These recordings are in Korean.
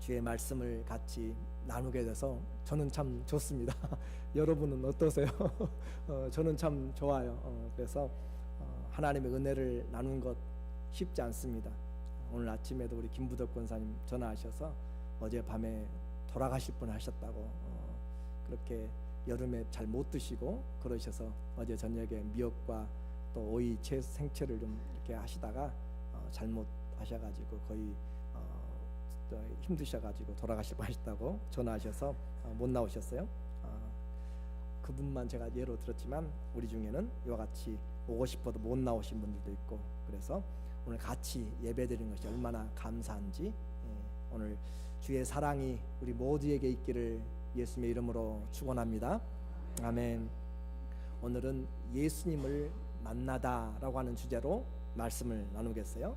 주의 말씀을 같이 나누게 돼서 저는 참 좋습니다. 여러분은 어떠세요? 저는 참 좋아요. 그래서 하나님의 은혜를 나누는 것 쉽지 않습니다. 오늘 아침에도 우리 김부덕 권사님 전화하셔서 어젯밤에 돌아가실 분 하셨다고, 그렇게 여름에 잘 못 드시고 그러셔서 어제 저녁에 미역과 또 오이 생채를 좀 이렇게 하시다가 잘못 하셔가지고 거의 힘드셔가지고 돌아가실 뻔하셨다고 전화하셔서 못 나오셨어요. 그분만 제가 예로 들었지만 우리 중에는 이와 같이 오고 싶어도 못 나오신 분들도 있고, 그래서 오늘 같이 예배드리는 것이 얼마나 감사한지, 오늘 주의 사랑이 우리 모두에게 있기를 예수님의 이름으로 축원합니다. 아멘. 오늘은 예수님을 만나다라고 하는 주제로 말씀을 나누겠어요.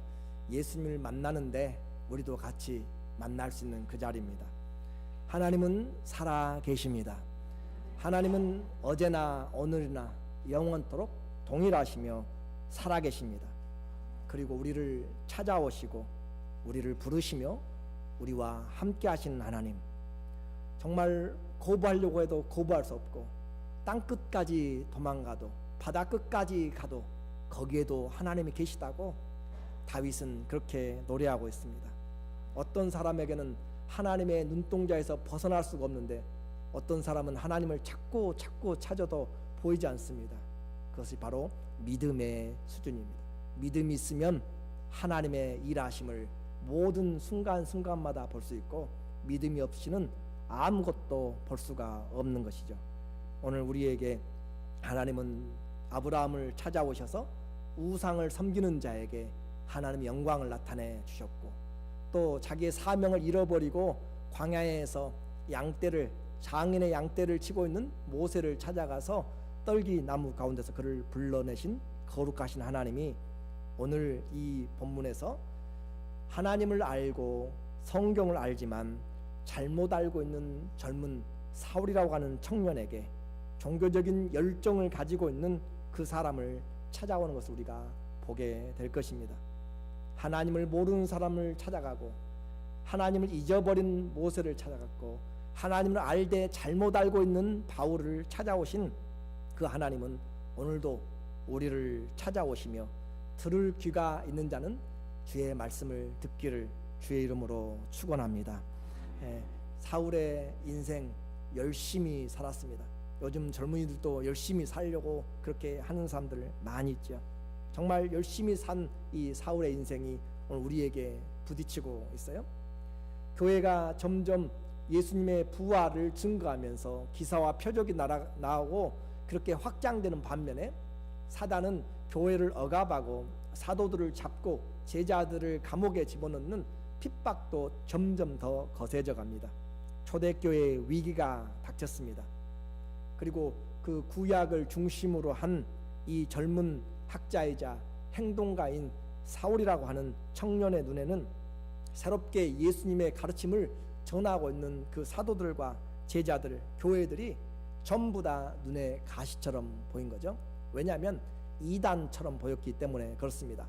예수님을 만나는데 우리도 같이 만날 수 있는 그 자리입니다. 하나님은 살아 계십니다. 하나님은 어제나 오늘이나 영원토록 동일하시며 살아 계십니다. 그리고 우리를 찾아오시고 우리를 부르시며 우리와 함께 하시는 하나님, 정말 거부하려고 해도 거부할 수 없고, 땅끝까지 도망가도 바다 끝까지 가도 거기에도 하나님이 계시다고 다윗은 그렇게 노래하고 있습니다. 어떤 사람에게는 하나님의 눈동자에서 벗어날 수가 없는데, 어떤 사람은 하나님을 찾고 찾아도 보이지 않습니다. 그것이 바로 믿음의 수준입니다. 믿음이 있으면 하나님의 일하심을 모든 순간순간마다 볼 수 있고, 믿음이 없이는 아무것도 볼 수가 없는 것이죠. 오늘 우리에게 하나님은 아브라함을 찾아오셔서 우상을 섬기는 자에게 하나님의 영광을 나타내 주셨고, 또 자기의 사명을 잃어버리고 광야에서 장인의 양떼를 치고 있는 모세를 찾아가서 떨기 나무 가운데서 그를 불러내신 거룩하신 하나님이 오늘 이 본문에서 하나님을 알고 성경을 알지만 잘못 알고 있는 젊은 사울이라고 하는 청년에게 종교적인 열정을 가지고 있는 그 사람을 찾아오는 것을 우리가 보게 될 것입니다. 하나님을 모르는 사람을 찾아가고, 하나님을 잊어버린 모세를 찾아갔고, 하나님을 알되 잘못 알고 있는 바울을 찾아오신 그 하나님은 오늘도 우리를 찾아오시며, 들을 귀가 있는 자는 주의 말씀을 듣기를 주의 이름으로 축원합니다. 사울의 인생 열심히 살았습니다. 요즘 젊은이들도 열심히 살려고 그렇게 하는 사람들 많이 있죠. 정말 열심히 산 이 사울의 인생이 오늘 우리에게 부딪히고 있어요. 교회가 점점 예수님의 부활을 증거하면서 기사와 표적이 나오고 그렇게 확장되는 반면에, 사단은 교회를 억압하고 사도들을 잡고 제자들을 감옥에 집어넣는 핍박도 점점 더 거세져 갑니다. 초대교회의 위기가 닥쳤습니다. 그리고 그 구약을 중심으로 한 이 젊은 학자이자 행동가인 사울이라고 하는 청년의 눈에는 새롭게 예수님의 가르침을 전하고 있는 그 사도들과 제자들, 교회들이 전부 다 눈에 가시처럼 보인 거죠. 왜냐하면 이단처럼 보였기 때문에 그렇습니다.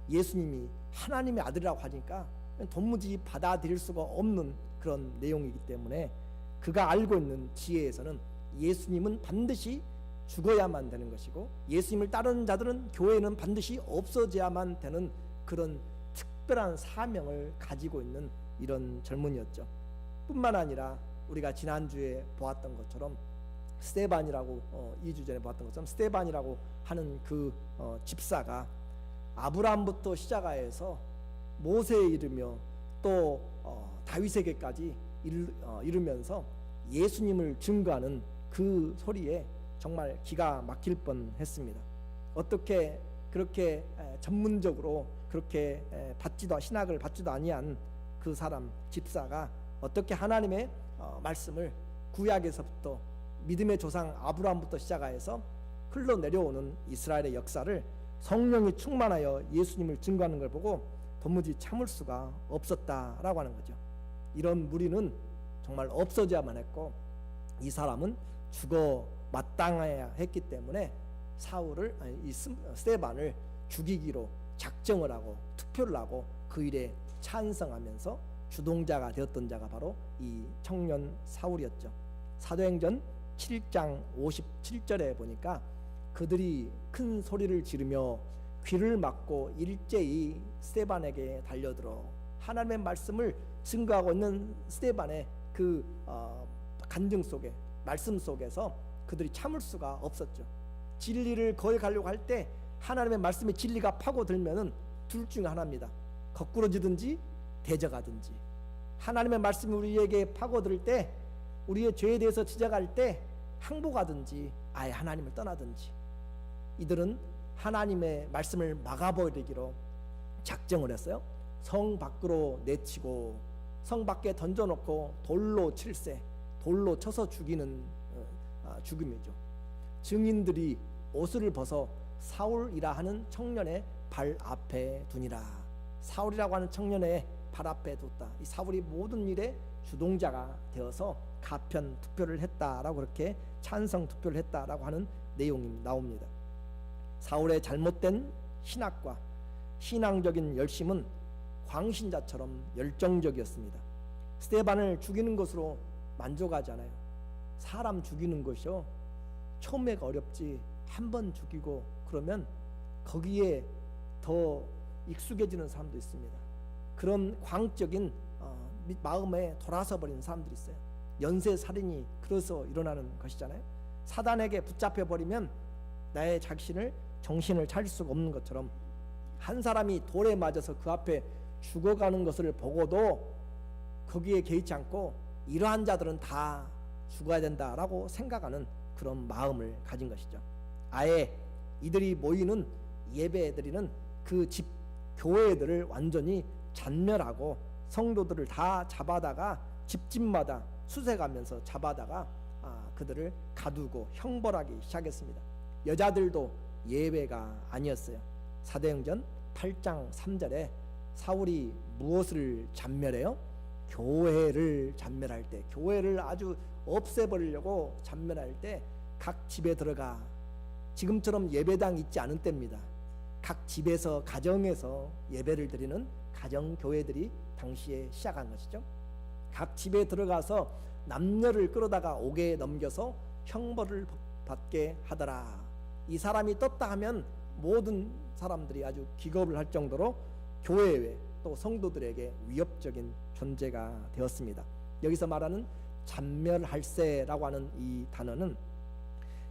예수님이 하나님의 아들이라고 하니까 도무지 받아들일 수가 없는 그런 내용이기 때문에, 그가 알고 있는 지혜에서는 예수님은 반드시 죽어야만 되는 것이고, 예수님을 따르는 자들은 교회는 반드시 없어져야만 되는 그런 특별한 사명을 가지고 있는 이런 젊은이였죠. 뿐만 아니라 우리가 지난주에 보았던 것처럼 스데반이라고, 2주 전에 보았던 것처럼 스데반이라고 하는 그 집사가 아브라함부터 시작하여서 모세에 이르며 또 다윗에게까지 이르면서 예수님을 증거하는 그 소리에 정말 기가 막힐 뻔했습니다. 어떻게 그렇게 전문적으로 그렇게 신학을 받지도 아니한 그 사람 집사가 어떻게 하나님의 말씀을 구약에서부터 믿음의 조상 아브라함부터 시작하여서 흘러내려오는 이스라엘의 역사를 성령이 충만하여 예수님을 증거하는 걸 보고 도무지 참을 수가 없었다라고 하는 거죠. 이런 무리는 정말 없어져야만 했고, 이 사람은 죽어 마땅해야 했기 때문에 이 스데반을 죽이기로 작정을 하고 투표를 하고 그 일에 찬성하면서 주동자가 되었던 자가 바로 이 청년 사울이었죠. 사도행전 7장 57절에 보니까 그들이 큰 소리를 지르며 귀를 막고 일제히 스데반에게 달려들어 하나님의 말씀을 증거하고 있는 스데반의 그 간증 속에, 말씀 속에서 그들이 참을 수가 없었죠. 진리를 거역하려고 할 때 하나님의 말씀의 진리가 파고들면은 둘 중 하나입니다. 거꾸러지든지 대적하든지. 하나님의 말씀이 우리에게 파고들 때, 우리의 죄에 대해서 지적할 때 항복하든지 아예 하나님을 떠나든지. 이들은 하나님의 말씀을 막아버리기로 작정을 했어요. 성 밖으로 내치고 성 밖에 던져놓고 돌로 칠세, 돌로 쳐서 죽이는 죽음이죠. 증인들이 옷을 벗어 사울이라 하는 청년의 발 앞에 두니라. 사울이라고 하는 청년의 발 앞에 뒀다. 이 사울이 모든 일에 주동자가 되어서 가편 투표를 했다라고, 그렇게 찬성 투표를 했다라고 하는 내용이 나옵니다. 사울의 잘못된 신학과 신앙적인 열심은 광신자처럼 열정적이었습니다. 스데반을 죽이는 것으로 만족하지 않아요. 사람 죽이는 것이요, 처음에가 어렵지 한 번 죽이고 그러면 거기에 더 익숙해지는 사람도 있습니다. 그런 광적인 마음에 돌아서 버리는 사람들이 있어요. 연쇄살인이 그래서 일어나는 것이잖아요. 사단에게 붙잡혀 버리면 나의 자신을, 정신을 차릴 수가 없는 것처럼, 한 사람이 돌에 맞아서 그 앞에 죽어가는 것을 보고도 거기에 개의치 않고 이러한 자들은 다 죽어야 된다라고 생각하는 그런 마음을 가진 것이죠. 아예 이들이 모이는 예배드리는 그 집 교회들을 완전히 잔멸하고 성도들을 다 잡아다가 집집마다 수색하면서 잡아다가 그들을 가두고 형벌하기 시작했습니다. 여자들도 예외가 아니었어요. 사도행전 8장 3절에 사울이 무엇을 잔멸해요? 교회를 잔멸할 때, 교회를 아주 없애버리려고 잔멸할 때 각 집에 들어가, 지금처럼 예배당 있지 않은 때입니다. 각 집에서, 가정에서 예배를 드리는 가정교회들이 당시에 시작한 것이죠. 각 집에 들어가서 남녀를 끌어다가 옥에 넘겨서 형벌을 받게 하더라. 이 사람이 떴다 하면 모든 사람들이 아주 기겁을 할 정도로 교회에 또 성도들에게 위협적인 존재가 되었습니다. 여기서 말하는 잔멸할세라고 하는 이 단어는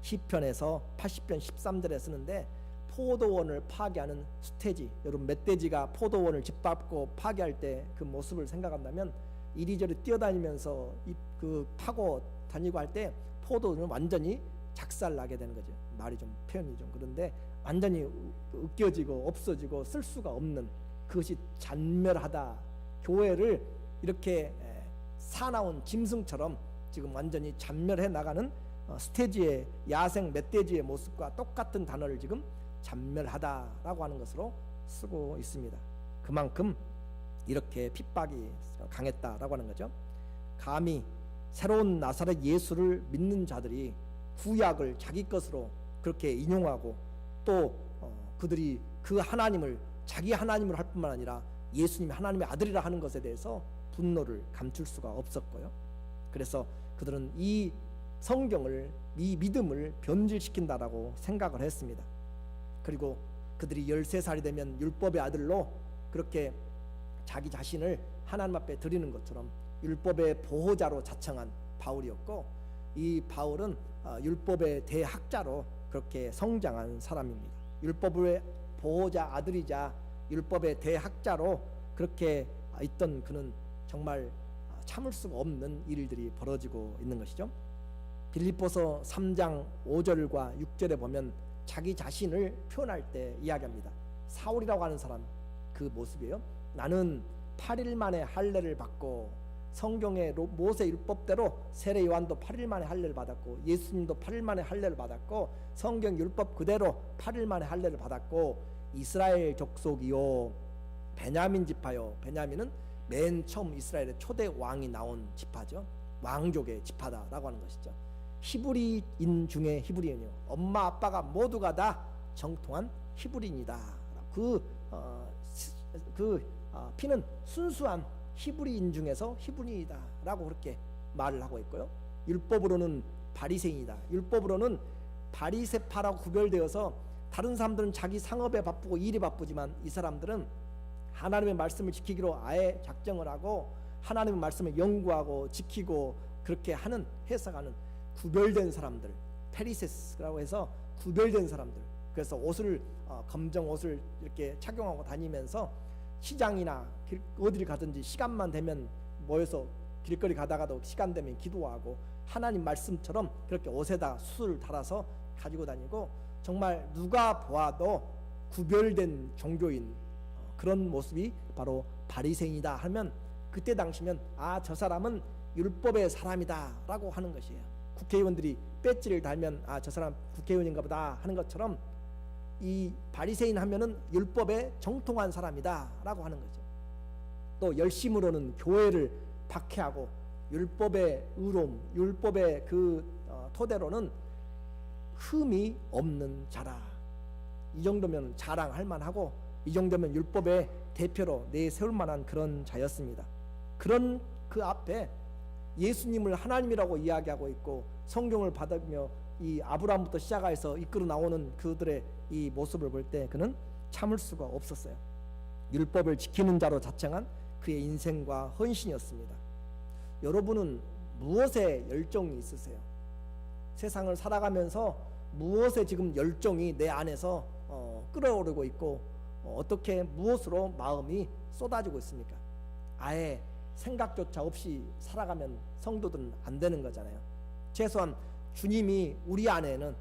시편에서 80편 13절에 쓰는데, 포도원을 파괴하는 스테지, 여러분 멧돼지가 포도원을 짓밟고 파괴할 때 그 모습을 생각한다면, 이리저리 뛰어다니면서 그 파고 다니고 할 때 포도는 완전히 작살나게 되는 거죠. 말이 좀 표현이 좀 그런데 완전히 으깨지고 없어지고 쓸 수가 없는, 그것이 잔멸하다. 교회를 이렇게 사나운 짐승처럼 지금 완전히 잔멸해 나가는 스테지의 야생 멧돼지의 모습과 똑같은 단어를 지금 잔멸하다라고 하는 것으로 쓰고 있습니다. 그만큼 이렇게 핍박이 강했다라고 하는 거죠. 감히 새로운 나사렛 예수를 믿는 자들이 구약을 자기 것으로 그렇게 인용하고, 또 그들이 그 하나님을 자기 하나님으로 할 뿐만 아니라 예수님이 하나님의 아들이라 하는 것에 대해서 분노를 감출 수가 없었고요. 그래서 그들은 이 성경을, 이 믿음을 변질시킨다라고 생각을 했습니다. 그리고 그들이 13살이 되면 율법의 아들로 그렇게 자기 자신을 하나님 앞에 드리는 것처럼 율법의 보호자로 자청한 바울이었고, 이 바울은 율법의 대학자로 그렇게 성장한 사람입니다. 율법의 보호자 아들이자 율법의 대학자로 그렇게 있던 그는 정말 참을 수가 없는 일들이 벌어지고 있는 것이죠. 빌립보서 3장 5절과 6절에 보면 자기 자신을 표현할 때 이야기합니다. 사울이라고 하는 사람 그 모습이에요. 나는 8일 만에 할례를 받고, 성경의 모세 율법대로 세례 요한도 8일 만에 할례를 받았고, 예수님도 8일 만에 할례를 받았고, 성경 율법 그대로 8일 만에 할례를 받았고, 이스라엘 족속이요 베냐민 지파요. 베냐민은 맨 처음 이스라엘의 초대 왕이 나온 지파죠. 왕족의 지파다라고 하는 것이죠. 히브리인 중에 히브리인이요, 엄마 아빠가 모두가 다 정통한 히브리인이다. 그 피는 순수한 히브리인 중에서 히브리이다 라고 그렇게 말을 하고 있고요. 율법으로는 바리새인이다. 율법으로는 바리새파라고 구별되어서 다른 사람들은 자기 상업에 바쁘고 일이 바쁘지만 이 사람들은 하나님의 말씀을 지키기로 아예 작정을 하고 하나님의 말씀을 연구하고 지키고 그렇게 하는 해석하는 구별된 사람들, 페리세스라고 해서 구별된 사람들. 그래서 옷을 검정 옷을 이렇게 착용하고 다니면서 시장이나 어디를 가든지 시간만 되면 모여서 길거리 가다가도 시간 되면 기도하고 하나님 말씀처럼 그렇게 옷에다 숯을 달아서 가지고 다니고 정말 누가 보아도 구별된 종교인 그런 모습이 바로 바리새인이다 하면 그때 당시면 저 사람은 율법의 사람이다 라고 하는 것이에요. 국회의원들이 배지를 달면 저 사람 국회의원인가 보다 하는 것처럼 이 바리새인 하면은 율법에 정통한 사람이다 라고 하는 거죠. 또 열심으로는 교회를 박해하고 율법의 의로움, 율법의 그 토대로는 흠이 없는 자라. 이 정도면 자랑할 만하고 이 정도면 율법의 대표로 내세울 만한 그런 자였습니다. 그런 그 앞에 예수님을 하나님이라고 이야기하고 있고 성경을 받으며 이 아브라함부터 시작해서 이끌어 나오는 그들의 이 모습을 볼 때 그는 참을 수가 없었어요. 율법을 지키는 자로 자칭한 그의 인생과 헌신이었습니다. 여러분은 무엇에 열정이 있으세요? 세상을 살아가면서 무엇에 지금 열정이 내 안에서 끓어오르고 있고 어떻게 무엇으로 마음이 쏟아지고 있습니까? 아예 생각조차 없이 살아가면 성도들은 안 되는 거잖아요. 최소한 주님이 우리 안에는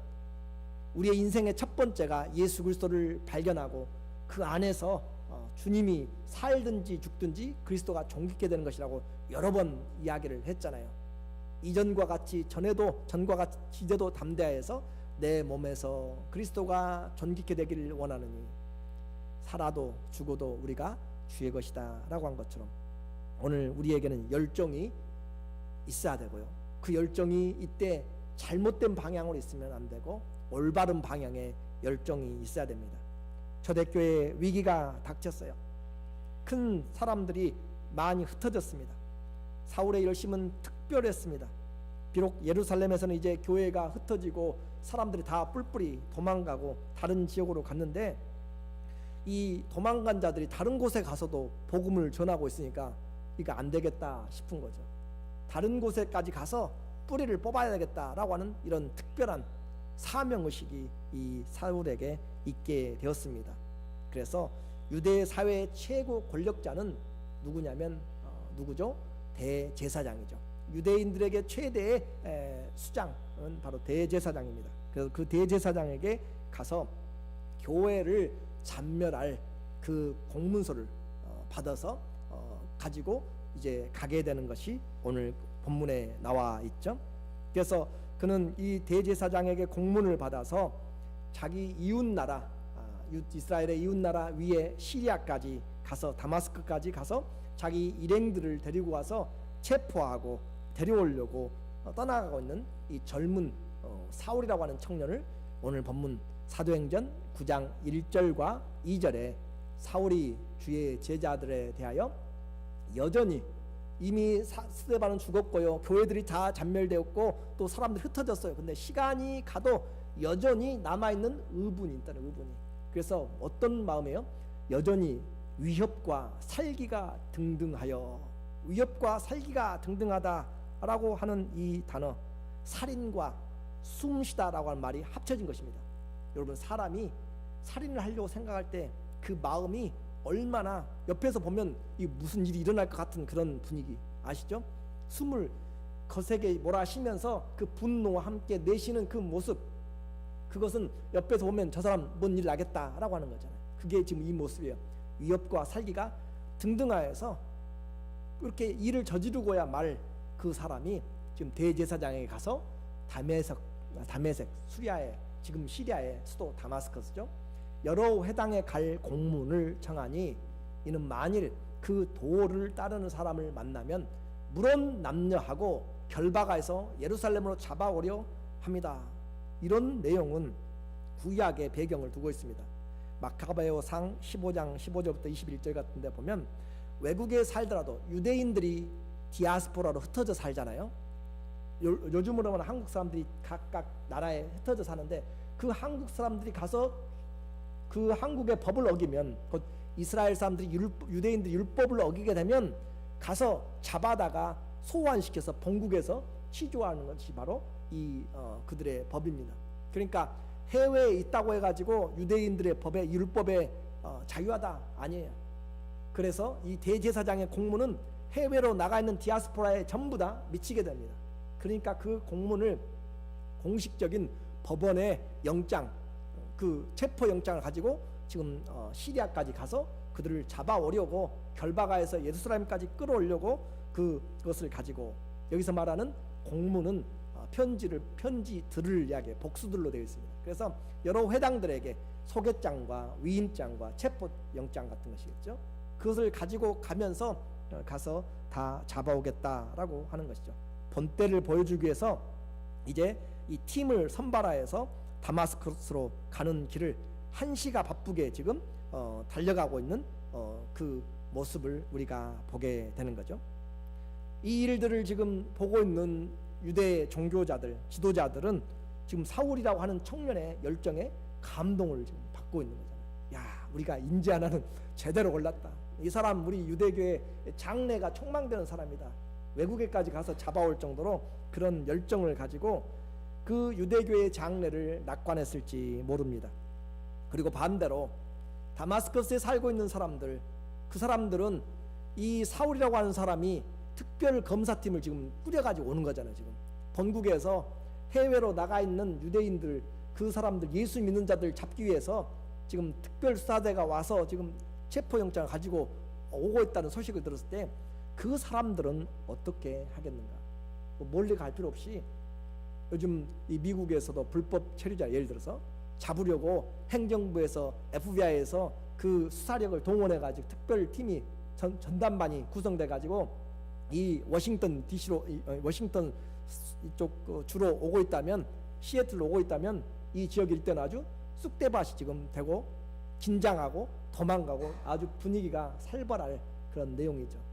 우리의 인생의 첫 번째가 예수 그리스도를 발견하고 그 안에서 주님이 살든지 죽든지 그리스도가 존귀케 되는 것이라고 여러 번 이야기를 했잖아요. 이전과 같이 전과 같이 이제도 담대하여서 내 몸에서 그리스도가 존귀케 되기를 원하느니 살아도 죽어도 우리가 주의 것이다 라고 한 것처럼 오늘 우리에게는 열정이 있어야 되고요. 그 열정이 이때 잘못된 방향으로 있으면 안 되고 올바른 방향에 열정이 있어야 됩니다. 초대교회에 위기가 닥쳤어요. 큰 사람들이 많이 흩어졌습니다. 사울의 열심은 특별했습니다. 비록 예루살렘에서는 이제 교회가 흩어지고 사람들이 다 뿔뿔이 도망가고 다른 지역으로 갔는데 이 도망간 자들이 다른 곳에 가서도 복음을 전하고 있으니까 이거 안 되겠다 싶은 거죠. 다른 곳에까지 가서 뿌리를 뽑아야 되겠다라고 하는 이런 특별한 사명의식이 이 사울에게 있게 되었습니다. 그래서 유대 사회의 최고 권력자는 누구냐면 누구죠? 대제사장이죠. 유대인들에게 최대의 수장은 바로 대제사장입니다. 그래서 그 대제사장에게 가서 교회를 잔멸할 그 공문서를 받아서 가지고 이제 가게 되는 것이 오늘 본문에 나와 있죠. 그래서 그는 이 대제사장에게 공문을 받아서 자기 이웃나라 이스라엘의 이웃나라 위에 시리아까지 가서 다마스크까지 가서 자기 일행들을 데리고 와서 체포하고 데려오려고 떠나가고 있는 이 젊은 사울이라고 하는 청년을 오늘 본문 사도행전 9장 1절과 2절에 사울이 주의 제자들에 대하여 여전히 이미 스데반은 죽었고요. 교회들이 다 잔멸되었고 또 사람들이 흩어졌어요. 근데 시간이 가도 여전히 남아있는 의분이 있다는 의분이. 그래서 어떤 마음이에요? 여전히 위협과 살기가 등등하여 위협과 살기가 등등하다라고 하는 이 단어 살인과 숨쉬다라고 하는 말이 합쳐진 것입니다. 여러분 사람이 살인을 하려고 생각할 때 그 마음이 얼마나 옆에서 보면 이 무슨 일이 일어날 것 같은 그런 분위기 아시죠? 숨을 거세게 몰아쉬면서 그 분노와 함께 내쉬는 그 모습 그것은 옆에서 보면 저 사람 뭔 일 나겠다라고 하는 거잖아요. 그게 지금 이 모습이에요. 위협과 살기가 등등하여서 그렇게 일을 저지르고야 말 그 사람이 지금 대제사장에게 가서 다메섹 수리아의 지금 시리아의 수도 다마스커스죠. 여러 회당에 갈 공문을 청하니 이는 만일 그 도를 따르는 사람을 만나면 물론 남녀하고 결박해서 예루살렘으로 잡아오려 합니다. 이런 내용은 구약의 배경을 두고 있습니다. 마카베오상 15장 15절부터 21절 같은 데 보면 외국에 살더라도 유대인들이 디아스포라로 흩어져 살잖아요. 요즘으로 하면 한국 사람들이 각각 나라에 흩어져 사는데, 그 한국 사람들이 가서 그 한국의 법을 어기면, 곧 이스라엘 사람들이 유대인들이 율법을 어기게 되면 가서 잡아다가 소환시켜서 본국에서 치조하는 것이 바로 이 그들의 법입니다. 그러니까 해외에 있다고 해가지고 유대인들의 법에, 율법에 자유하다 아니에요. 그래서 이 대제사장의 공문은 해외로 나가 있는 디아스포라에 전부 다 미치게 됩니다. 그러니까 그 공문을 공식적인 법원의 영장, 그 체포 영장을 가지고 지금 시리아까지 가서 그들을 잡아오려고, 결박하여서 예루살렘까지 끌어오려고 그것을 가지고, 여기서 말하는 공문은 편지들을 이야기해 복수들로 되어 있습니다. 그래서 여러 회당들에게 소개장과 위임장과 체포 영장 같은 것이겠죠. 그것을 가지고 가면서 가서 다 잡아오겠다라고 하는 것이죠. 본때를 보여주기 위해서 이제 이 팀을 선발하여서 다마스커스로 가는 길을 한시가 바쁘게 지금 달려가고 있는 그 모습을 우리가 보게 되는 거죠. 이 일들을 지금 보고 있는 유대 종교자들, 지도자들은 지금 사울이라고 하는 청년의 열정에 감동을 지금 받고 있는 거잖아요. 야, 우리가 인재 하나는 제대로 골랐다. 이 사람 우리 유대교의 장래가 촉망되는 사람이다. 외국에까지 가서 잡아올 정도로 그런 열정을 가지고 그 유대교의 장래를 낙관했을지 모릅니다. 그리고 반대로 다마스커스에 살고 있는 사람들, 그 사람들은 이 사울이라고 하는 사람이 특별 검사팀을 지금 꾸려가지고 오는 거잖아요. 지금 본국에서 해외로 나가 있는 유대인들, 그 사람들, 예수 믿는 자들 잡기 위해서 지금 특별 수사대가 와서 지금 체포영장을 가지고 오고 있다는 소식을 들었을 때 그 사람들은 어떻게 하겠는가? 뭐 멀리 갈 필요 없이 요즘 이 미국에서도 불법 체류자, 예를 들어서 잡으려고 행정부에서, FBI에서 그 수사력을 동원해가지고 특별팀이 전담반이 구성돼가지고 이 워싱턴 DC로, 워싱턴 이쪽 주로 오고 있다면, 시애틀로 오고 있다면 이 지역 일대는 아주 쑥대밭이 지금 되고 긴장하고 도망가고 아주 분위기가 살벌할 그런 내용이죠.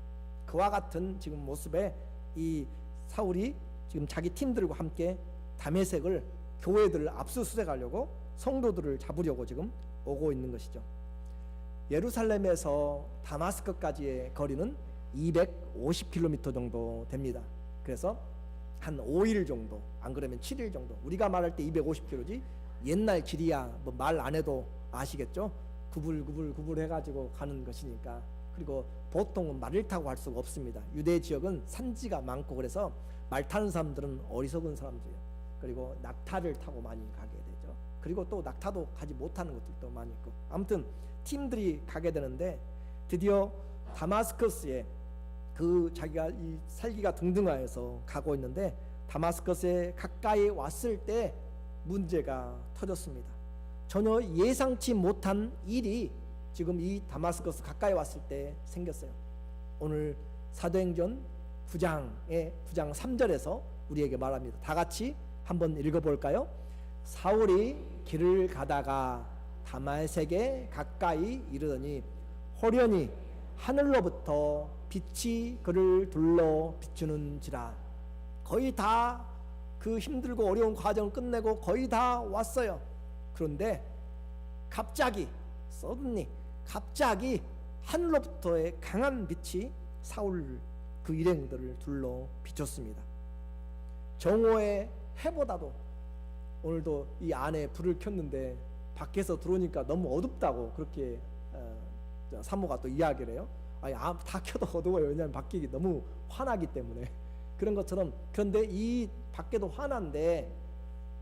그와 같은 지금 모습에 이 사울이 지금 자기 팀들과 함께 다메섹을, 교회들을 압수수색하려고, 성도들을 잡으려고 지금 오고 있는 것이죠. 예루살렘에서 다마스커까지의 거리는 250km 정도 됩니다. 그래서 한 5일 정도, 안 그러면 7일 정도, 우리가 말할 때 250km지 옛날 길이야 뭐 말 안 해도 아시겠죠? 구불구불 해가지고 가는 것이니까. 그리고 보통은 말을 타고 갈 수가 없습니다. 유대 지역은 산지가 많고 그래서 말 타는 사람들은 어리석은 사람들이에요. 그리고 낙타를 타고 많이 가게 되죠. 그리고 또 낙타도 가지 못하는 것들도 많이 있고, 아무튼 팀들이 가게 되는데 드디어 다마스커스에 그 자기가 이 살기가 등등하여서 가고 있는데, 다마스커스에 가까이 왔을 때 문제가 터졌습니다. 전혀 예상치 못한 일이 지금 이 다마스커스 가까이 왔을 때 생겼어요. 오늘 사도행전 9장의 9장 3절에서 우리에게 말합니다. 다 같이 한번 읽어볼까요? 사울이 길을 가다가 다마섹에 가까이 이르더니 호련히 하늘로부터 빛이 그를 둘러 비추는지라. 거의 다 그 힘들고 어려운 과정을 끝내고 거의 다 왔어요. 그런데 갑자기 서든리, 갑자기 하늘로부터의 강한 빛이 사울 그 일행들을 둘러 비췄습니다. 정오의 해보다도, 오늘도 이 안에 불을 켰는데 밖에서 들어오니까 너무 어둡다고 그렇게 사모가 또 이야기를 해요. 아니, 다 켜도 어두워요. 왜냐하면 밖이 너무 환하기 때문에. 그런 것처럼, 그런데 이 밖에도 환한데,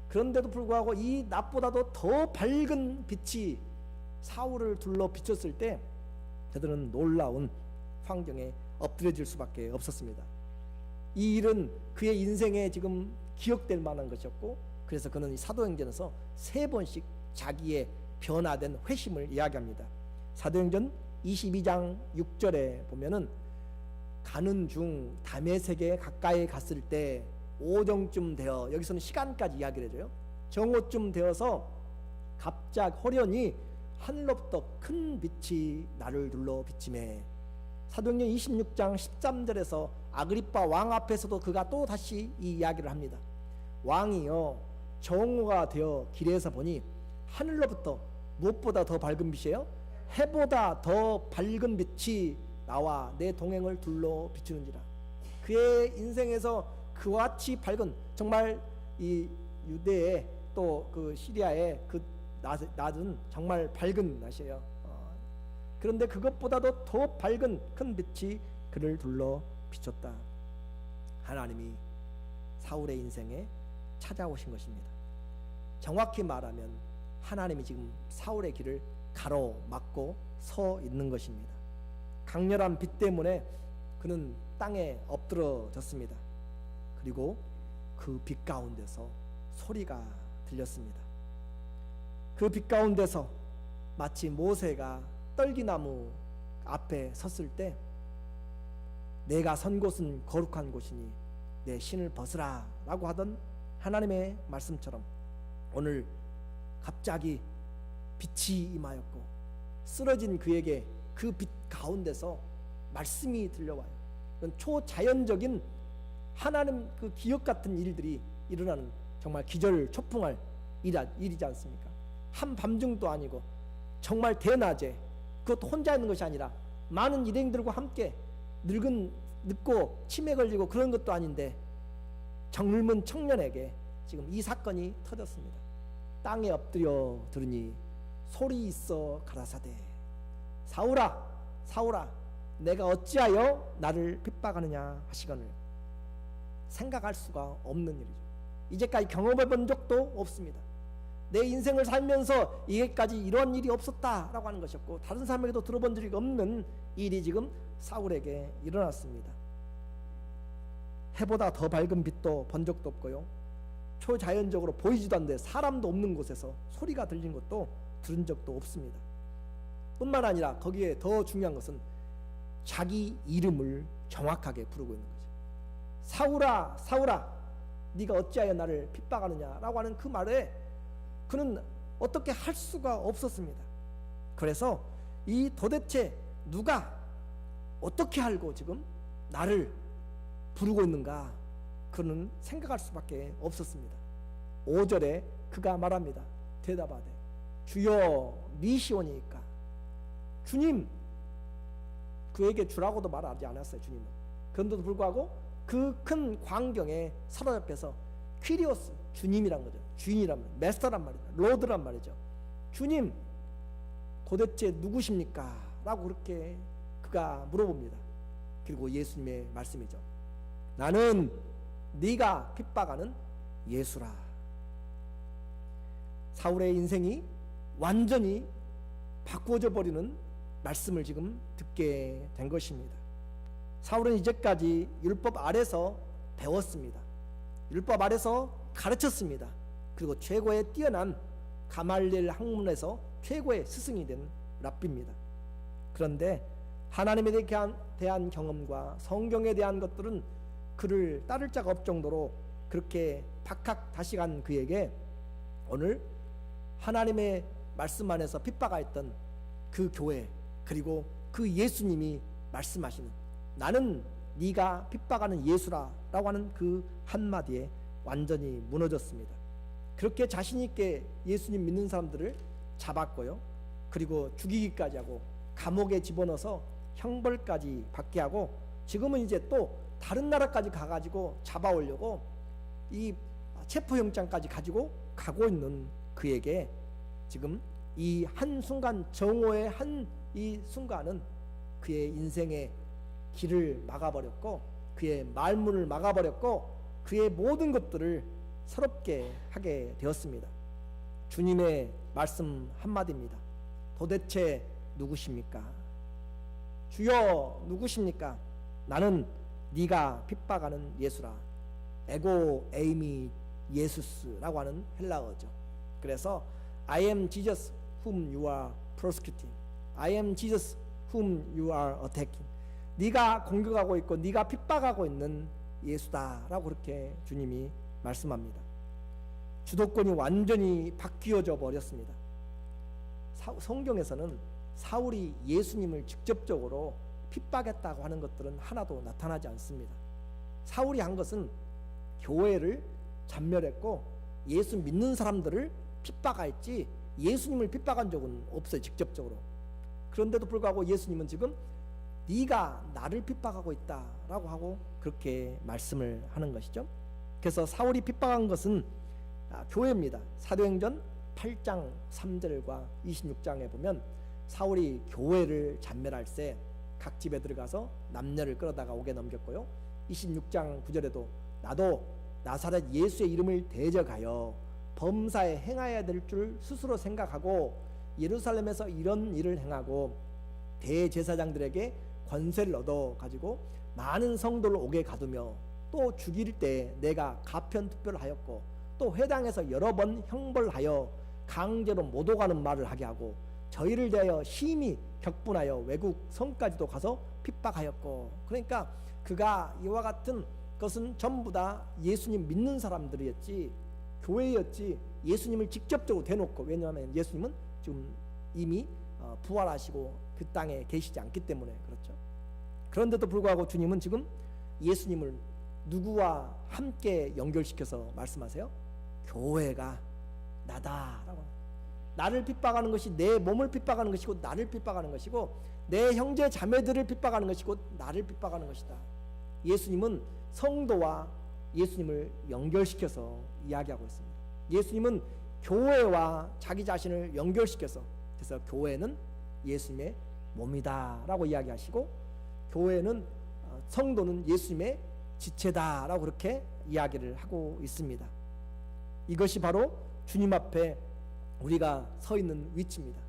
그런데도 불구하고 이 낮보다도 더 밝은 빛이 사울을 둘러 비쳤을 때 그들은 놀라운 환경에 엎드려질 수밖에 없었습니다. 이 일은 그의 인생에 지금 기억될 만한 것이었고, 그래서 그는 사도행전에서 3번씩 자기의 변화된 회심을 이야기합니다. 사도행전 22장 6절에 보면은 가는 중 다메섹에 가까이 갔을 때 오정쯤 되어, 여기서는 시간까지 이야기를 해줘요. 정오쯤 되어서 갑자기 호련히 하늘로부터 큰 빛이 나를 둘러 비치매, 사도행전 26장 13절에서 아그리빠 왕 앞에서도 그가 또 다시 이 이야기를 합니다. 왕이요 정오가 되어 길에서 보니 하늘로부터 무엇보다 더 밝은 빛이에요? 해보다 더 밝은 빛이 나와 내 동행을 둘러 비추는지라. 그의 인생에서 그와 같이 밝은, 정말 이 유대의 또 그 시리아의 그 낮은 정말 밝은 낮이에요. 그런데 그것보다도 더 밝은 큰 빛이 그를 둘러 비췄다. 하나님이 사울의 인생에 찾아오신 것입니다. 정확히 말하면 하나님이 지금 사울의 길을 가로막고 서 있는 것입니다. 강렬한 빛 때문에 그는 땅에 엎드러졌습니다. 그리고 그 빛 가운데서 소리가 들렸습니다. 그 빛 가운데서 마치 모세가 떨기나무 앞에 섰을 때 내가 선 곳은 거룩한 곳이니 내 신을 벗으라 라고 하던 하나님의 말씀처럼 오늘 갑자기 빛이 임하였고 쓰러진 그에게 그 빛 가운데서 말씀이 들려와요. 이건 초자연적인 하나님 그 기억 같은 일들이 일어나는 정말 기절초풍할 일이지 않습니까? 한밤중도 아니고 정말 대낮에, 그것도 혼자 있는 것이 아니라 많은 일행들과 함께 늙고 치매 걸리고 그런 것도 아닌데 젊은 청년에게 지금 이 사건이 터졌습니다. 땅에 엎드려 들으니 소리 있어 가라사대 사울아 사울아 내가 어찌하여 나를 핍박하느냐 하시거늘. 생각할 수가 없는 일이죠. 이제까지 경험해 본 적도 없습니다. 내 인생을 살면서 이게까지 이런 일이 없었다라고 하는 것이었고 다른 사람에게도 들어본 적이 없는 일이 지금 사울에게 일어났습니다. 해보다 더 밝은 빛도 본 적도 없고요, 초자연적으로 보이지도 않는데 사람도 없는 곳에서 소리가 들린 것도 들은 적도 없습니다. 뿐만 아니라 거기에 더 중요한 것은 자기 이름을 정확하게 부르고 있는 거죠. 사울아 사울아 네가 어찌하여 나를 핍박하느냐라고 하는 그 말에 그는 어떻게 할 수가 없었습니다. 그래서 이 도대체 누가 어떻게 알고 지금 나를 부르고 있는가, 그는 생각할 수밖에 없었습니다. 5절에 그가 말합니다. 대답하되 주여 미시오니까. 주님, 그에게 주라고도 말하지 않았어요. 주님은. 그런데도 불구하고 그 큰 광경에 사로잡혀서 퀴리오스, 주님이란 거죠. 주인이란 말이죠. 메스터란 말이죠. 로드란 말이죠. 주님 도대체 누구십니까? 라고 그렇게 그가 물어봅니다. 그리고 예수님의 말씀이죠. 나는 네가 핍박하는 예수라. 사울의 인생이 완전히 바꾸어져 버리는 말씀을 지금 듣게 된 것입니다. 사울은 이제까지 율법 아래서 배웠습니다. 율법 아래서 가르쳤습니다. 그리고 최고의 뛰어난 가말리엘 학문에서 최고의 스승이 된 랍비입니다. 그런데 하나님에 대한 경험과 성경에 대한 것들은 그를 따를 자가 없을 정도로 그렇게 박학다식한 그에게 오늘 하나님의 말씀 안에서 핍박하였던 그 교회, 그리고 그 예수님이 말씀하시는 나는 네가 핍박하는 예수라 라고 하는 그 한마디에 완전히 무너졌습니다. 그렇게 자신 있게 예수님 믿는 사람들을 잡았고요, 그리고 죽이기까지 하고 감옥에 집어넣어서 형벌까지 받게 하고 지금은 이제 또 다른 나라까지 가가지고 잡아오려고 이 체포영장까지 가지고 가고 있는 그에게 지금 이 한순간, 정오의 한 이 순간은 그의 인생의 길을 막아버렸고 그의 말문을 막아버렸고 그의 모든 것들을 서럽게 하게 되었습니다. 주님의 말씀 한마디입니다. 도대체 누구십니까? 주여 누구십니까? 나는 네가 핍박하는 예수라. 에고 에이미 예수스라고 하는 헬라어죠. 그래서 I am Jesus whom you are persecuting. I am Jesus whom you are attacking. 네가 공격하고 있고 네가 핍박하고 있는 예수다라고 그렇게 주님이 말씀합니다. 주도권이 완전히 바뀌어져 버렸습니다. 성경에서는 사울이 예수님을 직접적으로 핍박했다고 하는 것들은 하나도 나타나지 않습니다. 사울이 한 것은 교회를 잔멸했고 예수 믿는 사람들을 핍박했지 예수님을 핍박한 적은 없어요, 직접적으로. 그런데도 불구하고 예수님은 지금 네가 나를 핍박하고 있다라고 하고 그렇게 말씀을 하는 것이죠. 그래서 사울이 핍박한 것은 교회입니다. 사도행전 8장 3절과 26장에 보면 사울이 교회를 잔멸할 때 각 집에 들어가서 남녀를 끌어다가 옥에 넘겼고요. 26장 9절에도 나도 나사렛 예수의 이름을 대적하여 범사에 행하여야 될 줄 스스로 생각하고 예루살렘에서 이런 일을 행하고 대제사장들에게 권세를 얻어 가지고 많은 성도를 옥에 가두며 또 죽일 때 내가 가편투표를 하였고 또 회당에서 여러 번 형벌하여 강제로 못 오가는 말을 하게 하고 저희를 대하여 심히 격분하여 외국 성까지도 가서 핍박하였고. 그러니까 그가 이와 같은 것은 전부 다 예수님 믿는 사람들이었지 교회였지 예수님을 직접적으로 대놓고, 왜냐하면 예수님은 지금 이미 부활하시고 그 땅에 계시지 않기 때문에 그렇죠. 그런데도 불구하고 주님은 지금 예수님을 누구와 함께 연결시켜서 말씀하세요? 교회가 나다라고. 나를 핍박하는 것이 내 몸을 핍박하는 것이고 나를 핍박하는 것이고 내 형제 자매들을 핍박하는 것이고 나를 핍박하는 것이다. 예수님은 성도와 예수님을 연결시켜서 이야기하고 있습니다. 예수님은 교회와 자기 자신을 연결시켜서, 그래서 교회는 예수님의 몸이다라고 이야기하시고 교회는 성도는 예수님의 지체다라고 그렇게 이야기를 하고 있습니다. 이것이 바로 주님 앞에 우리가 서 있는 위치입니다.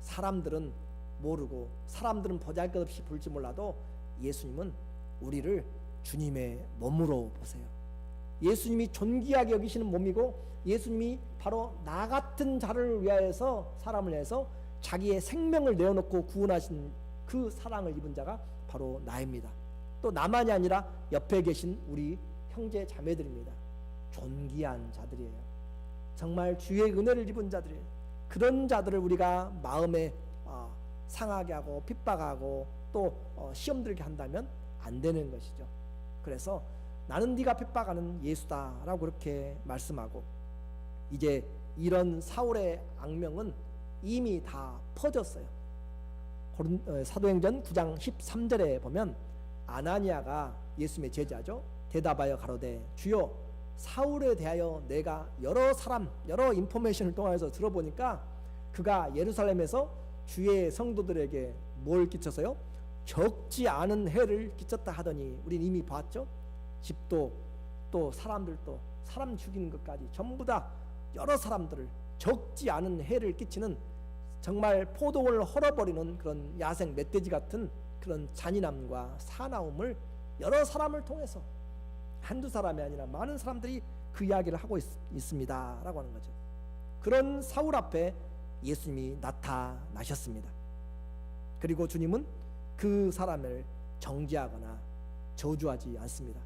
사람들은 모르고 사람들은 보잘것없이 볼지 몰라도 예수님은 우리를 주님의 몸으로 보세요. 예수님이 존귀하게 여기시는 몸이고 예수님이 바로 나 같은 자를 위하여서 사람을 위해서 자기의 생명을 내어놓고 구원하신 그 사랑을 입은 자가 바로 나입니다. 또 나만이 아니라 옆에 계신 우리 형제 자매들입니다. 존귀한 자들이에요. 정말 주의 은혜를 입은 자들이에요. 그런 자들을 우리가 마음에 상하게 하고 핍박하고 또 시험 들게 한다면 안 되는 것이죠. 그래서 나는 네가 핍박하는 예수다라고 그렇게 말씀하고, 이제 이런 사울의 악명은 이미 다 퍼졌어요. 사도행전 9장 13절에 보면 아나니아가 예수님의 제자죠. 대답하여 가로되 주여 사울에 대하여 내가 여러 인포메이션을 통해서 들어보니까 그가 예루살렘에서 주의 성도들에게 뭘 끼쳐서요? 적지 않은 해를 끼쳤다 하더니 우린 이미 봤죠. 집도 또 사람들도 사람 죽이는 것까지 전부 다 여러 사람들을 적지 않은 해를 끼치는 정말 포도원을 헐어버리는 그런 야생 멧돼지 같은 그런 잔인함과 사나움을 여러 사람을 통해서, 한두 사람이 아니라 많은 사람들이 그 이야기를 하고 있습니다 라고 하는 거죠. 그런 사울 앞에 예수님이 나타나셨습니다. 그리고 주님은 그 사람을 정죄하거나 저주하지 않습니다.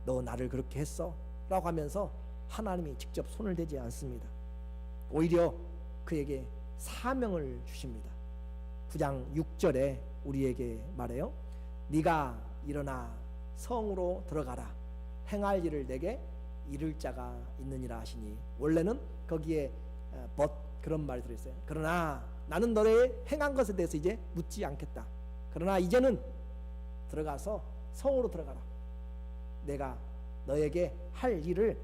너 나를 그렇게 했어? 라고 하면서 하나님이 직접 손을 대지 않습니다. 오히려 그에게 사명을 주십니다. 9장 6절에 우리에게 말해요. 네가 일어나 성으로 들어가라. 행할 일을 내게 이를 자가 있느니라 하시니, 원래는 거기에 그런 말이 들어있어요. 그러나 나는 너의 행한 것에 대해서 이제 묻지 않겠다. 그러나 이제는 들어가서 성으로 들어가라. 내가 너에게 할 일을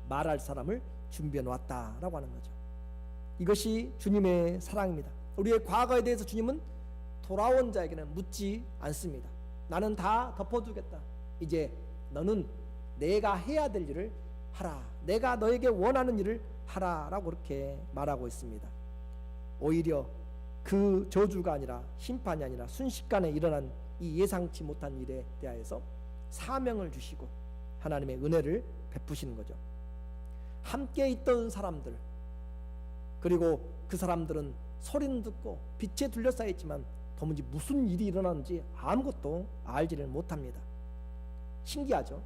말할 사람을 준비해 놓았다라고 하는 거죠. 이것이 주님의 사랑입니다. 우리의 과거에 대해서 주님은 돌아온 자에게는 묻지 않습니다. 나는 다 덮어두겠다. 이제 너는 내가 해야 될 일을 하라. 내가 너에게 원하는 일을 하라라고 그렇게 말하고 있습니다. 오히려 그 저주가 아니라 심판이 아니라 순식간에 일어난 이 예상치 못한 일에 대하여서 사명을 주시고 하나님의 은혜를 베푸시는 거죠. 함께 있던 사람들, 그리고 그 사람들은 소리는 듣고 빛에 둘러싸여 있지만 도무지 무슨 일이 일어나는지 아무것도 알지를 못합니다. 신기하죠.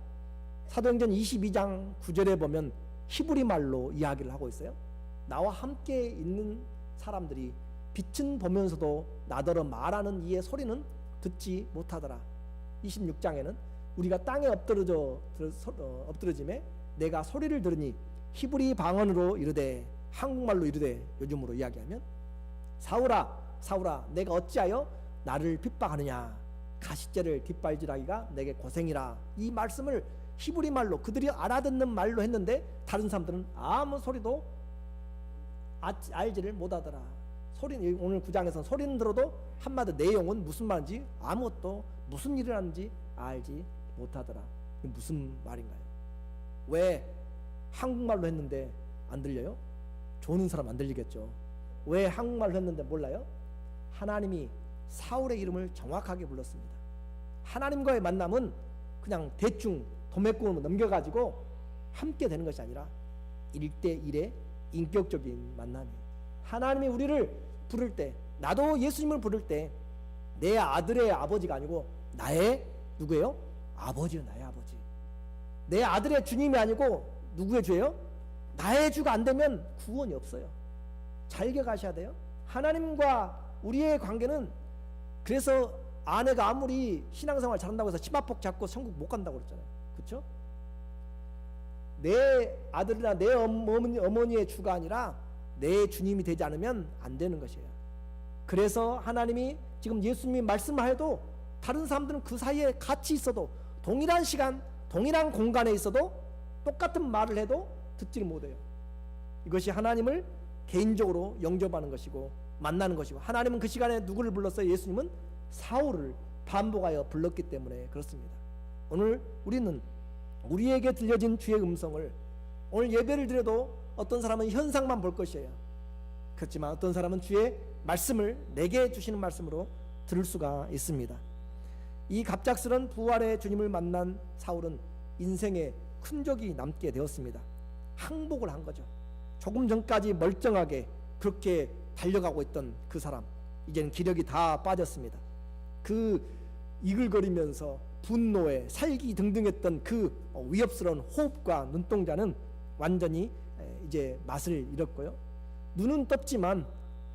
사도행전 22장 9절에 보면 히브리 말로 이야기를 하고 있어요. 나와 함께 있는 사람들이 빛은 보면서도 나더러 말하는 이의 소리는 듣지 못하더라. 26장에는 우리가 땅에 엎드러짐에 내가 소리를 들으니 히브리 방언으로 이르되, 한국말로 이르되, 요즘으로 이야기하면 사울아 사울아 내가 어찌하여 나를 핍박하느냐, 가시째를 뒷발질하기가 내게 고생이라. 이 말씀을 히브리 말로 그들이 알아듣는 말로 했는데 다른 사람들은 아무 소리도 알지를 못하더라. 오늘 9장에서는 소리는 들어도 한마디 내용은 무슨 말인지 아무것도 무슨 일을 하는지 알지 못하더라. 이게 무슨 말인가요? 왜 한국말로 했는데 안 들려요? 조는 사람 안 들리겠죠. 왜 한국말로 했는데 몰라요? 하나님이 사울의 이름을 정확하게 불렀습니다. 하나님과의 만남은 그냥 대충 도매금을 넘겨가지고 함께 되는 것이 아니라 1대1의 인격적인 만남이에요. 하나님이 우리를 부를 때, 나도 예수님을 부를 때 내 아들의 아버지가 아니고 나의 누구예요? 아버지요. 나의 아버지. 내 아들의 주님이 아니고 누구의 주예요? 나의 주가 안 되면 구원이 없어요. 잘 기억하셔야 돼요. 하나님과 우리의 관계는, 그래서 아내가 아무리 신앙생활 잘한다고 해서 치마폭 잡고 천국 못 간다고 그랬잖아요. 그렇죠? 내 아들이나 내 어머니의 주가 아니라 내 주님이 되지 않으면 안 되는 것이에요. 그래서 하나님이 지금 예수님이 말씀을 해도 다른 사람들은 그 사이에 같이 있어도, 동일한 시간 동일한 공간에 있어도 똑같은 말을 해도 듣지를 못해요. 이것이 하나님을 개인적으로 영접하는 것이고 만나는 것이고, 하나님은 그 시간에 누구를 불렀어요? 예수님은 사울을 반복하여 불렀기 때문에 그렇습니다. 오늘 우리는 우리에게 들려진 주의 음성을, 오늘 예배를 드려도 어떤 사람은 현상만 볼 것이에요. 그렇지만 어떤 사람은 주의 말씀을, 내게 주시는 말씀으로 들을 수가 있습니다. 이 갑작스런 부활의 주님을 만난 사울은 인생에 흔적이 남게 되었습니다. 항복을 한 거죠. 조금 전까지 멀쩡하게 그렇게 달려가고 있던 그 사람, 이제는 기력이 다 빠졌습니다. 그 이글거리면서 분노에 살기 등등했던 그 위협스러운 호흡과 눈동자는 완전히 이제 맛을 잃었고요. 눈은 떴지만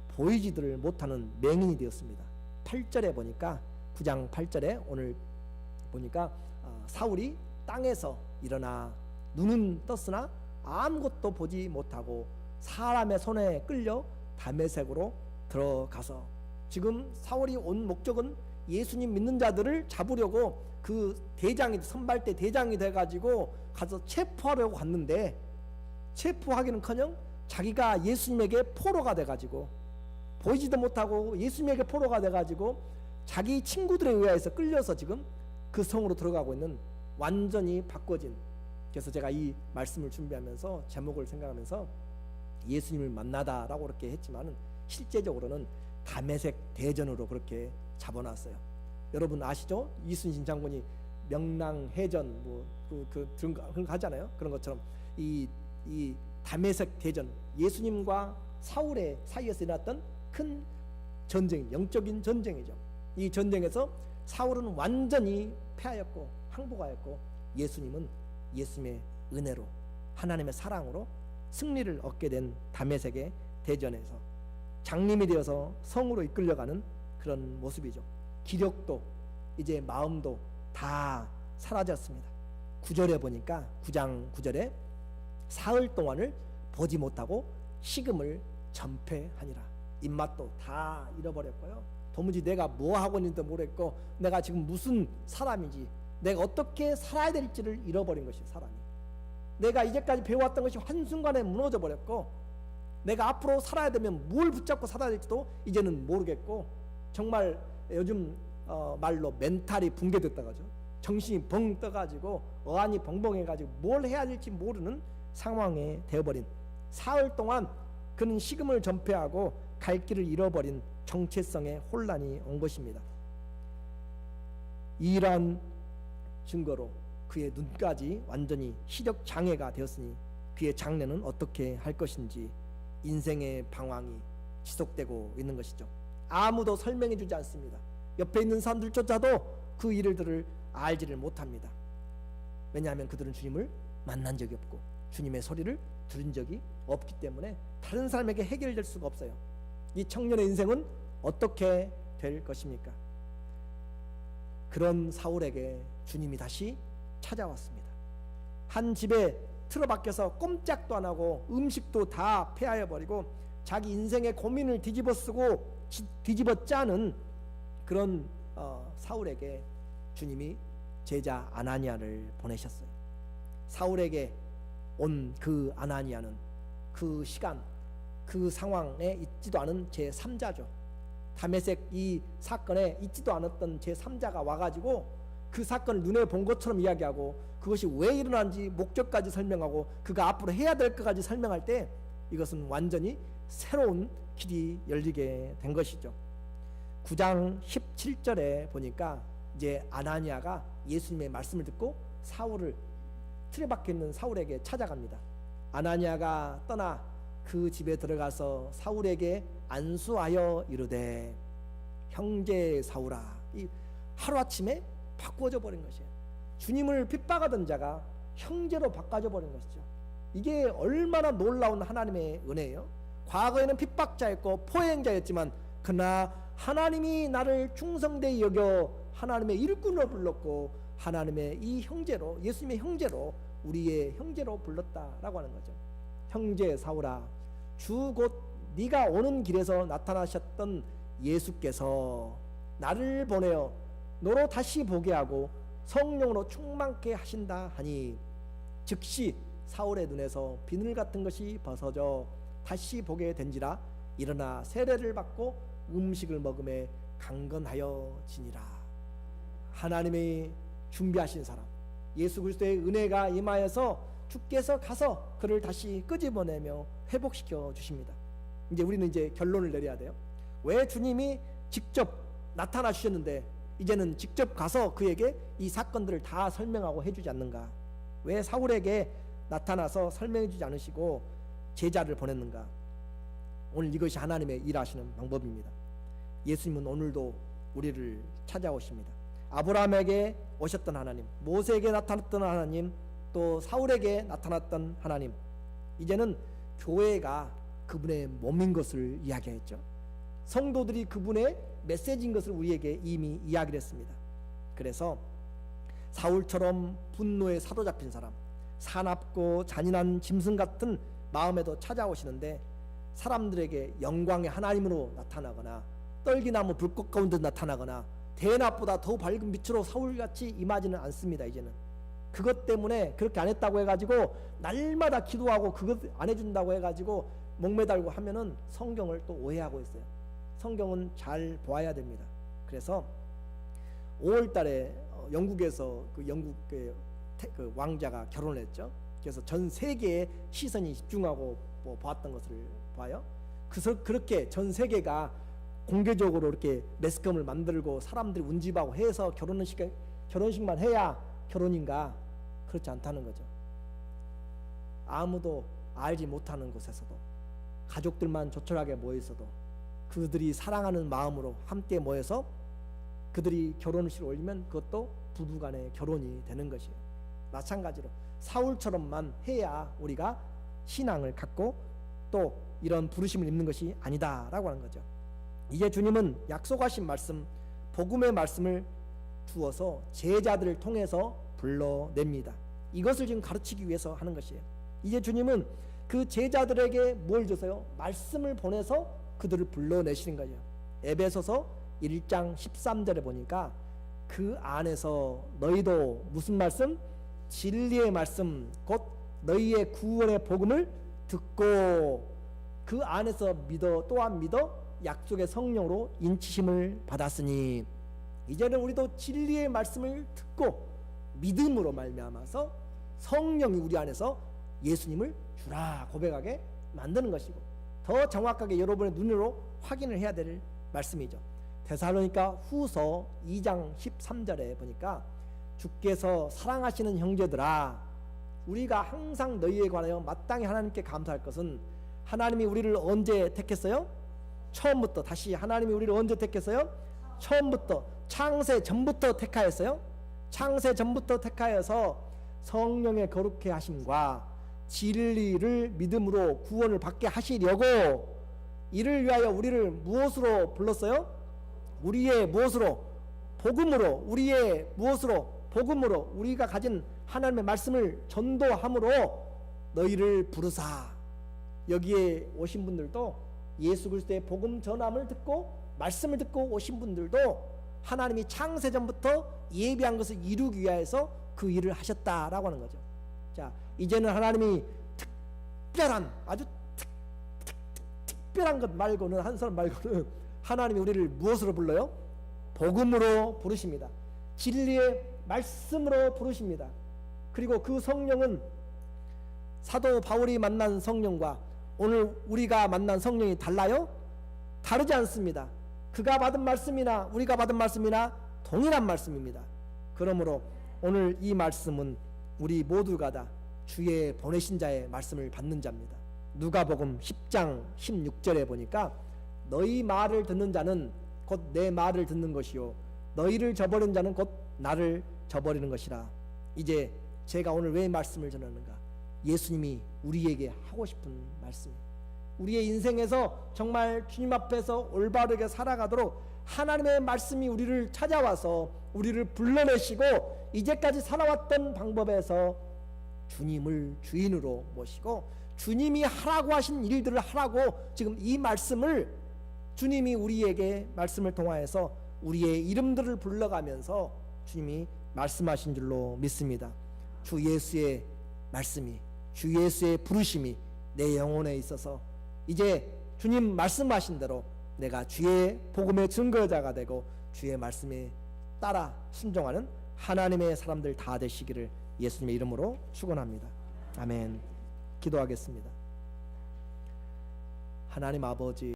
보이지를 못하는 맹인이 되었습니다. 8절에 보니까, 9장 8절에 오늘 보니까 사울이 땅에서 일어나 눈은 떴으나 아무것도 보지 못하고 사람의 손에 끌려 다메섹으로 들어가서, 지금 사울이 온 목적은 예수님 믿는 자들을 잡으려고 그 대장이, 선발대 대장이 돼가지고 가서 체포하려고 갔는데, 체포하기는커녕 자기가 예수님에게 포로가 돼가지고, 보이지도 못하고 예수님에게 포로가 돼가지고 자기 친구들에 의해서 끌려서 지금 그 성으로 들어가고 있는, 완전히 바꿔진. 그래서 제가 이 말씀을 준비하면서 제목을 생각하면서 예수님을 만나다라고 그렇게 했지만은 실제적으로는 다메섹 대전으로 그렇게 잡아놨어요. 여러분 아시죠? 이순신 장군이 명랑해전 그런 거 하잖아요. 그런 것처럼 이 다메섹 대전, 예수님과 사울의 사이에서 일어났던 큰 전쟁, 영적인 전쟁이죠. 이 전쟁에서 사울은 완전히 패하였고 항복하였고, 예수님은 예수님의 은혜로, 하나님의 사랑으로 승리를 얻게 된 다메섹의 대전에서 장님이 되어서 성으로 이끌려가는 그런 모습이죠. 기력도 이제 마음도 다 사라졌습니다. 9절에 보니까, 9장 9절에 사흘 동안을 보지 못하고 식음을 전폐하니라. 입맛도 다 잃어버렸고요. 도무지 내가 뭐 하고 있는지도 모르겠고, 내가 지금 무슨 사람인지, 내가 어떻게 살아야 될지를 잃어버린 것이 사람이. 내가 이제까지 배워왔던 것이 한순간에 무너져 버렸고, 내가 앞으로 살아야 되면 뭘 붙잡고 살아야 될지도 이제는 모르겠고, 정말 요즘 말로 멘탈이 붕괴됐다 가죠. 정신이 벙 떠가지고 어안이 벙벙해가지고 뭘 해야 될지 모르는 상황에 되어버린, 사흘 동안 그는 식음을 전폐하고 갈 길을 잃어버린 정체성의 혼란이 온 것입니다. 이러한 증거로 그의 눈까지 완전히 시력 장애가 되었으니 그의 장래는 어떻게 할 것인지 인생의 방황이 지속되고 있는 것이죠. 아무도 설명해 주지 않습니다. 옆에 있는 사람들조차도 그 일들을 알지를 못합니다. 왜냐하면 그들은 주님을 만난 적이 없고 주님의 소리를 들은 적이 없기 때문에 다른 사람에게 해결될 수가 없어요. 이 청년의 인생은 어떻게 될 것입니까? 그런 사울에게 주님이 다시 찾아왔습니다. 한 집에 틀어박혀서 꼼짝도 안 하고 음식도 다 폐하여 버리고 자기 인생의 고민을 뒤집어 짜는 그런 사울에게 주님이 제자 아나니아를 보내셨어요. 사울에게 온 그 아나니아는 그 시간 그 상황에 있지도 않은 제3자죠. 다메섹 이 사건에 있지도 않았던 제3자가 와가지고 그 사건을 눈에 본 것처럼 이야기하고 그것이 왜 일어난지 목적까지 설명하고 그가 앞으로 해야 될 것까지 설명할 때 이것은 완전히 새로운 길이 열리게 된 것이죠. 9장 17절에 보니까 이제 아나니아가 예수님의 말씀을 듣고 사울을 틀에 박혀 있는 사울에게 찾아갑니다. 아나니아가 떠나 그 집에 들어가서 사울에게 안수하여 이르되 형제 사울아. 이 하루아침에 바꿔져 버린 것이에요. 주님을 핍박하던 자가 형제로 바꿔져 버린 것이죠. 이게 얼마나 놀라운 하나님의 은혜예요. 과거에는 핍박자였고 포행자였지만 그러나 하나님이 나를 충성되이 여겨 하나님의 일꾼으로 불렀고 하나님의 이 형제로 예수님의 형제로 우리의 형제로 불렀다라고 하는 거죠. 형제 사울아 주 곧 네가 오는 길에서 나타나셨던 예수께서 나를 보내어 너로 다시 보게 하고 성령으로 충만케 하신다 하니 즉시 사울의 눈에서 비늘 같은 것이 벗어져 다시 보게 된지라 일어나 세례를 받고 음식을 먹음에 강건하여 지니라. 하나님이 준비하신 사람 예수 그리스도의 은혜가 임하여서 주께서 가서 그를 다시 끄집어내며 회복시켜 주십니다. 이제 우리는 이제 결론을 내려야 돼요. 왜 주님이 직접 나타나 주셨는데 이제는 직접 가서 그에게 이 사건들을 다 설명하고 해주지 않는가? 왜 사울에게 나타나서 설명해 주지 않으시고 제자를 보냈는가? 오늘 이것이 하나님의 일하시는 방법입니다. 예수님은 오늘도 우리를 찾아오십니다. 아브라함에게 오셨던 하나님, 모세에게 나타났던 하나님, 또 사울에게 나타났던 하나님, 이제는 교회가 그분의 몸인 것을 이야기했죠. 성도들이 그분의 메시지인 것을 우리에게 이미 이야기를 했습니다. 그래서 사울처럼 분노에 사로잡힌 사람, 사납고 잔인한 짐승 같은 마음에도 찾아오시는데 사람들에게 영광의 하나님으로 나타나거나 떨기나무 불꽃 가운데 나타나거나 대낮보다 더 밝은 빛으로 사울같이 임하지는 않습니다. 이제는 그것 때문에 그렇게 안 했다고 해가지고 날마다 기도하고 그것 안 해준다고 해가지고 목매달고 하면은 성경을 또 오해하고 있어요. 성경은 잘 보아야 됩니다. 그래서 5월달에 영국에서 그 영국 그 왕자가 결혼을 했죠. 그래서 전 세계의 시선이 집중하고 보았던 것을 봐요. 그래서 그렇게 전 세계가 공개적으로 이렇게 매스컴을 만들고 사람들이 운집하고 해서 결혼식만 해야 결혼인가? 그렇지 않다는 거죠. 아무도 알지 못하는 곳에서도 가족들만 조촐하게 모여 있어도 그들이 사랑하는 마음으로 함께 모여서 그들이 결혼식을 올리면 그것도 부부간의 결혼이 되는 것이에요. 마찬가지로 사울처럼만 해야 우리가 신앙을 갖고 또 이런 부르심을 입는 것이 아니다라고 하는 거죠. 이제 주님은 약속하신 말씀, 복음의 말씀을 주어서 제자들을 통해서 불러냅니다. 이것을 지금 가르치기 위해서 하는 것이에요. 이제 주님은 그 제자들에게 뭘 주세요? 말씀을 보내서 그들을 불러내시는 거예요. 에베소서 1장 13절에 보니까 그 안에서 너희도 무슨 말씀? 진리의 말씀 곧 너희의 구원의 복음을 듣고 그 안에서 믿어 또한 믿어 약속의 성령으로 인치심을 받았으니 이제는 우리도 진리의 말씀을 듣고 믿음으로 말미암아서 성령이 우리 안에서 예수님을 주라 고백하게 만드는 것이고 더 정확하게 여러분의 눈으로 확인을 해야 될 말씀이죠. 데살로니가 후서 2장 13절에 보니까 주께서 사랑하시는 형제들아 우리가 항상 너희에 관하여 마땅히 하나님께 감사할 것은 하나님이 우리를 언제 택했어요? 처음부터. 다시 하나님이 우리를 언제 택했어요? 처음부터. 창세 전부터 택하였어요. 창세 전부터 택하여서 성령의 거룩해 하심과 진리를 믿음으로 구원을 받게 하시려고 이를 위하여 우리를 무엇으로 불렀어요? 우리의 무엇으로? 복음으로, 우리의 무엇으로? 복음으로 우리가 가진 하나님의 말씀을 전도함으로 너희를 부르사. 여기에 오신 분들도 예수 그리스도의 복음 전함을 듣고 말씀을 듣고 오신 분들도 하나님이 창세전부터 예비한 것을 이루기 위하여서 그 일을 하셨다라고 하는 거죠. 자, 이제는 하나님이 특별한, 아주 특별한 것 말고는, 한 사람 말고는 하나님이 우리를 무엇으로 불러요? 복음으로 부르십니다. 진리의 말씀으로 부르십니다. 그리고 그 성령은 사도 바울이 만난 성령과 오늘 우리가 만난 성령이 달라요? 다르지 않습니다. 그가 받은 말씀이나 우리가 받은 말씀이나 동일한 말씀입니다. 그러므로 오늘 이 말씀은 우리 모두가 다 주의 보내신 자의 말씀을 받는 자입니다. 누가복음 10장 16절에 보니까 너희 말을 듣는 자는 곧 내 말을 듣는 것이요 너희를 저버리는 자는 곧 나를 저버리는 것이라. 이제 제가 오늘 왜 말씀을 전하는가? 예수님이 우리에게 하고 싶은 말씀, 우리의 인생에서 정말 주님 앞에서 올바르게 살아가도록 하나님의 말씀이 우리를 찾아와서 우리를 불러내시고 이제까지 살아왔던 방법에서 주님을 주인으로 모시고 주님이 하라고 하신 일들을 하라고 지금 이 말씀을 주님이 우리에게 말씀을 통하여서 우리의 이름들을 불러가면서 주님이 말씀하신 줄로 믿습니다. 주 예수의 말씀이, 주 예수의 부르심이 내 영혼에 있어서 이제 주님 말씀하신 대로 내가 주의 복음의 증거자가 되고 주의 말씀에 따라 순종하는 하나님의 사람들 다 되시기를 예수님의 이름으로 축원합니다. 아멘. 기도하겠습니다. 하나님 아버지,